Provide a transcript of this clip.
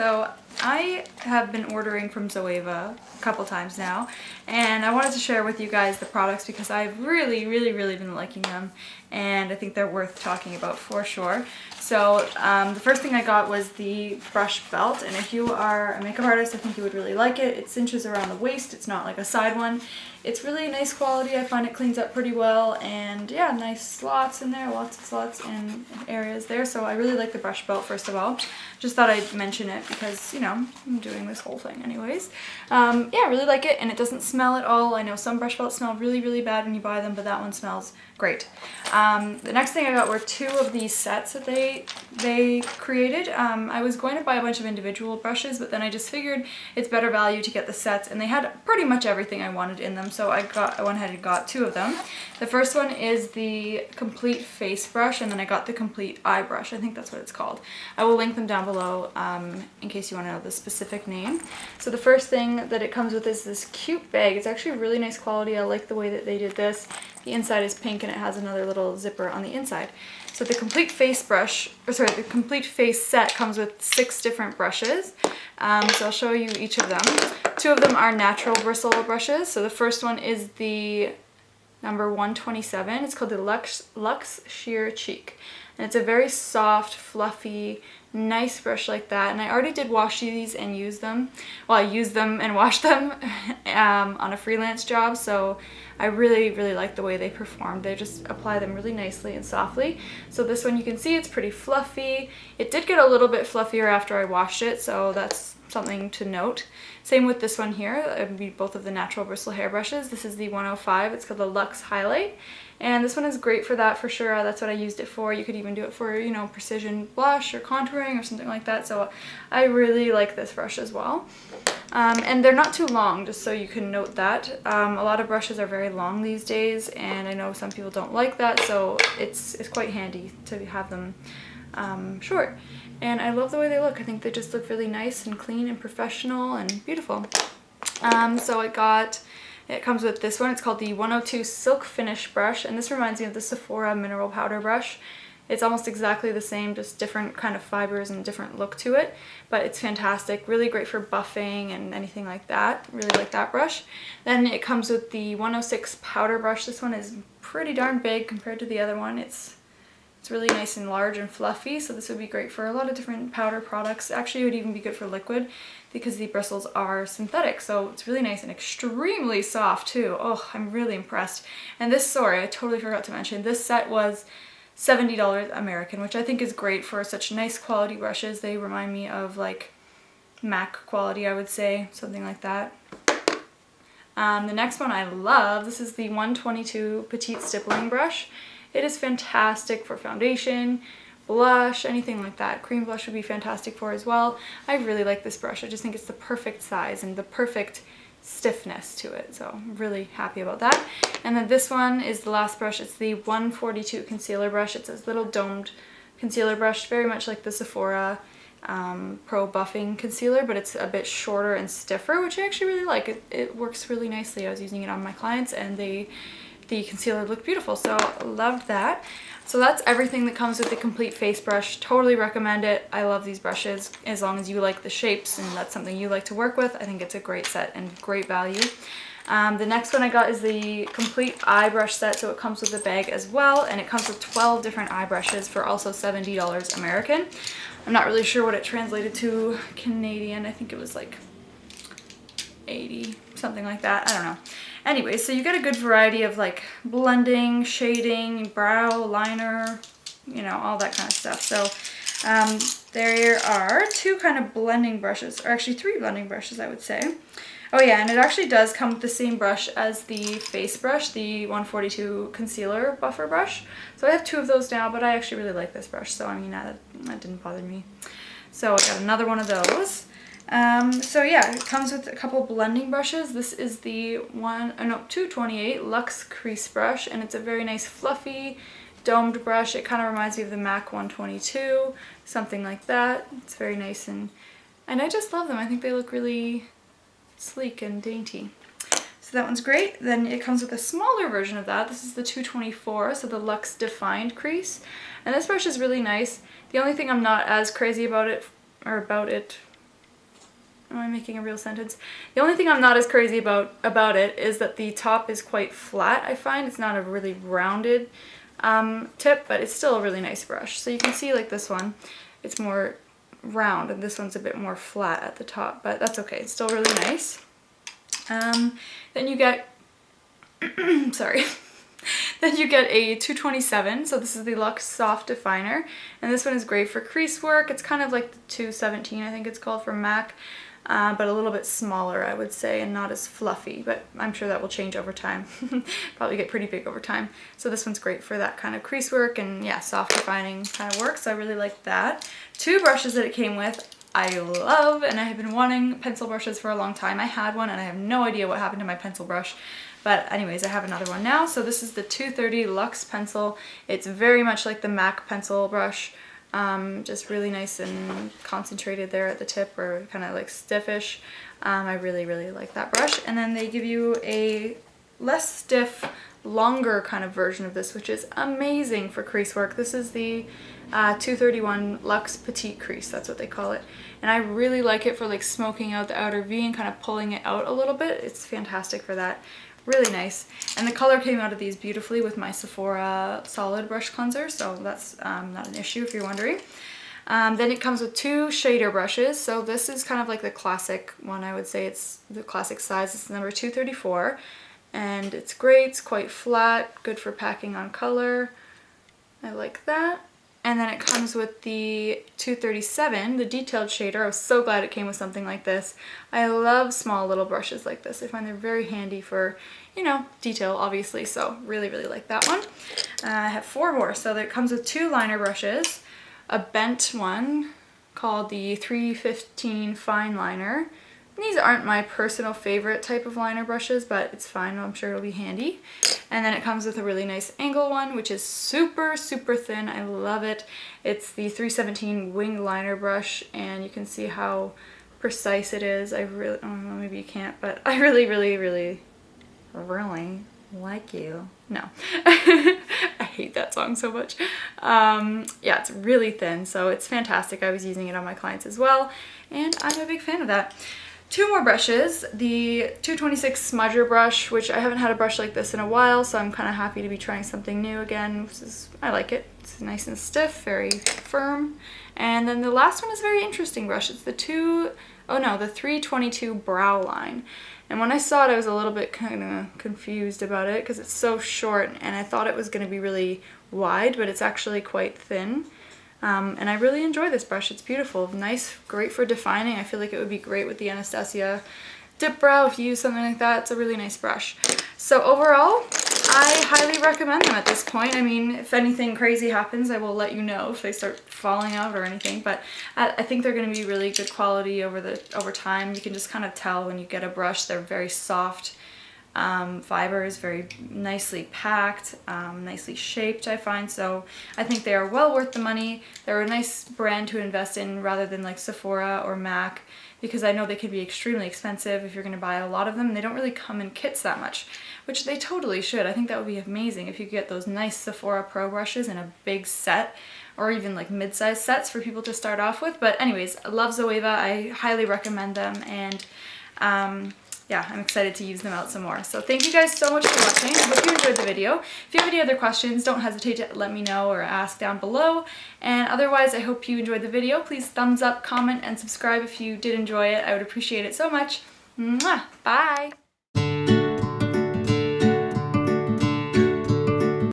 So I have been ordering from Zoeva a couple times now, and I wanted to share with you guys the products because I've really been liking them, and I think they're worth talking about for sure. So the first thing I got was the brush belt, and if you are a makeup artist, I think you would really like it. It cinches around the waist, it's not like a side one. It's really nice quality. I find it cleans up pretty well, and yeah, nice slots in there, lots of slots and areas there. So I really like the brush belt, first of all. Just thought I'd mention it because, you know, I'm doing this whole thing anyways. Yeah, I really like it, and it doesn't smell at all. I know some brush belts smell really bad when you buy them, but that one smells great. The next thing I got were two of these sets that they created. I was going to buy a bunch of individual brushes, but then I just figured it's better value to get the sets, and they had pretty much everything I wanted in them, so I went ahead and got two of them. The first one is the complete face brush, and then I got the complete eye brush. I think that's what it's called. I will link them down below in case you want to know the specific name. So the first thing that it comes with is this cute bag. It's actually really nice quality. I like the way that they did this. The inside is pink and it has another little zipper on the inside. So the complete face brush, or sorry, the complete face set comes with 6 different brushes. So I'll show you each of them. 2 of them are natural bristle brushes. So the first one is the number 127. It's called the LUXE Sheer Cheek. And it's a very soft, fluffy, nice brush like that. And I already did wash these and use them. Well, I used them and washed them on a freelance job. So I really like the way they performed. They just apply them really nicely and softly. So this one, you can see it's pretty fluffy. It did get a little bit fluffier after I washed it, so that's something to note. Same with this one here. It would be both of the natural bristle hair brushes. This is the 105. It's called the Luxe Highlight. And this one is great for that for sure. That's what I used it for. You could even do it for, you know, precision blush or contouring or something like that. So I really like this brush as well. And they're not too long, just so you can note that. A lot of brushes are very long these days, and I know some people don't like that, so it's quite handy to have them short. And I love the way they look. I think they just look really nice and clean and professional and beautiful. So it comes with this one. It's called the 102 Silk Finish Brush, and this reminds me of the Sephora Mineral Powder Brush. It's almost exactly the same, just different kind of fibers and different look to it, but it's fantastic. Really great for buffing and anything like that. Really like that brush. Then it comes with the 106 Powder Brush. This one is pretty darn big compared to the other one. It's really nice and large and fluffy, so this would be great for a lot of different powder products. Actually, it would even be good for liquid because the bristles are synthetic, so it's really nice and extremely soft too. Oh, I'm really impressed. And this, sorry, I totally forgot to mention, this set was $70 American, which I think is great for such nice quality brushes. They remind me of like MAC quality, I would say, something like that. The next one I love, this is the 122 Petite Stippling Brush. It is fantastic for foundation, blush, anything like that. Cream blush would be fantastic for as well. I really like this brush. I just think it's the perfect size and the perfect stiffness to it, so I'm really happy about that. And then this one is the last brush. It's the 142 Concealer Brush. It's this little domed concealer brush, very much like the Sephora Pro Buffing Concealer, but it's a bit shorter and stiffer, which I actually really like. It works really nicely. I was using it on my clients, and the concealer looked beautiful, so loved that. So that's everything that comes with the complete face brush. Totally recommend it. I love these brushes as long as you like the shapes and that's something you like to work with. I think it's a great set and great value. The next one I got is the complete eye brush set, so it comes with a bag as well, and it comes with 12 different eye brushes for also $70 American. I'm not really sure what it translated to Canadian. I think it was like 80, something like that. I don't know. Anyway, so you get a good variety of like blending, shading, brow, liner, you know, all that kind of stuff. So there are 2 kind of blending brushes, or actually 3 blending brushes, I would say. Oh yeah, and it actually does come with the same brush as the face brush, the 142 Concealer Buffer Brush. So I have 2 of those now, but I actually really like this brush, so I mean, that didn't bother me. So I got another one of those. So yeah, it comes with a couple blending brushes. This is the 228 Luxe Crease Brush, and it's a very nice fluffy domed brush. It kind of reminds me of the MAC 122, something like that. It's very nice, and I just love them. I think they look really sleek and dainty. So that one's great. Then it comes with a smaller version of that. This is the 224, so the Luxe Defined Crease. And this brush is really nice. The only thing I'm not as crazy about it Am I making a real sentence? The only thing I'm not as crazy about it is that the top is quite flat, I find. It's not a really rounded tip, but it's still a really nice brush. So you can see like this one, it's more round and this one's a bit more flat at the top, but that's okay. It's still really nice. Then you get, sorry. Then you get a 227, so this is the Luxe Soft Definer, and this one is great for crease work. It's kind of like the 217, I think it's called, from MAC, but a little bit smaller, I would say, and not as fluffy, but I'm sure that will change over time. Probably get pretty big over time. So this one's great for that kind of crease work and, yeah, soft defining kind of work, so I really like that. Two brushes that it came with I love, and I have been wanting pencil brushes for a long time. I had one, and I have no idea what happened to my pencil brush. But anyways, I have another one now. So this is the 230 Luxe pencil. It's very much like the MAC pencil brush, just really nice and concentrated there at the tip, or kind of like stiffish. I really, really like that brush. And then they give you a less stiff, longer kind of version of this, which is amazing for crease work. This is the 231 Luxe Petite Crease, that's what they call it. And I really like it for like smoking out the outer V and kind of pulling it out a little bit. It's fantastic for that. Really nice. And the color came out of these beautifully with my Sephora solid brush cleanser, so that's not an issue if you're wondering. Then it comes with two shader brushes. So this is kind of like the classic one, I would say. It's the classic size. It's number 234. And it's great. It's quite flat. Good for packing on color. I like that. And then it comes with the 237, the detailed shader. I was so glad it came with something like this. I love small little brushes like this. I find they're very handy for, you know, detail, obviously. So really, really like that one. I have four more. So it comes with two liner brushes, a bent one called the 315 Fine Liner. These aren't my personal favorite type of liner brushes, but it's fine. I'm sure it'll be handy. And then it comes with a really nice angle one, which is super, super thin. I love it. It's the 317 Wing Liner brush, and you can see how precise it is. I really, oh, maybe you can't, but I really, really, really, really like you. No. I hate that song so much. Yeah, it's really thin, so it's fantastic. I was using it on my clients as well, and I'm a big fan of that. Two more brushes, the 226 Smudger brush, which I haven't had a brush like this in a while, so I'm kind of happy to be trying something new again. I like it. It's nice and stiff, very firm. And then the last one is a very interesting brush. It's the 322 Brow Line. And when I saw it, I was a little bit kind of confused about it because it's so short, and I thought it was going to be really wide, but it's actually quite thin. And I really enjoy this brush. It's beautiful, nice, great for defining. I feel like it would be great with the Anastasia dip brow if you use something like that. It's a really nice brush. So overall, I highly recommend them at this point. I mean, if anything crazy happens, I will let you know if they start falling out or anything, but I think they're going to be really good quality over time. You can just kind of tell when you get a brush. They're very soft fibers, very nicely packed, nicely shaped, I find. So I think they are well worth the money. They're a nice brand to invest in rather than like Sephora or MAC, because I know they can be extremely expensive if you're going to buy a lot of them. They don't really come in kits that much, which they totally should. I think that would be amazing if you could get those nice Sephora Pro brushes in a big set, or even like mid-sized sets for people to start off with. But anyways, I love Zoeva. I highly recommend them, and yeah, I'm excited to use them out some more. So thank you guys so much for watching. I hope you enjoyed the video. If you have any other questions, don't hesitate to let me know or ask down below. And otherwise, I hope you enjoyed the video. Please thumbs up, comment, and subscribe if you did enjoy it. I would appreciate it so much. Mwah! Bye!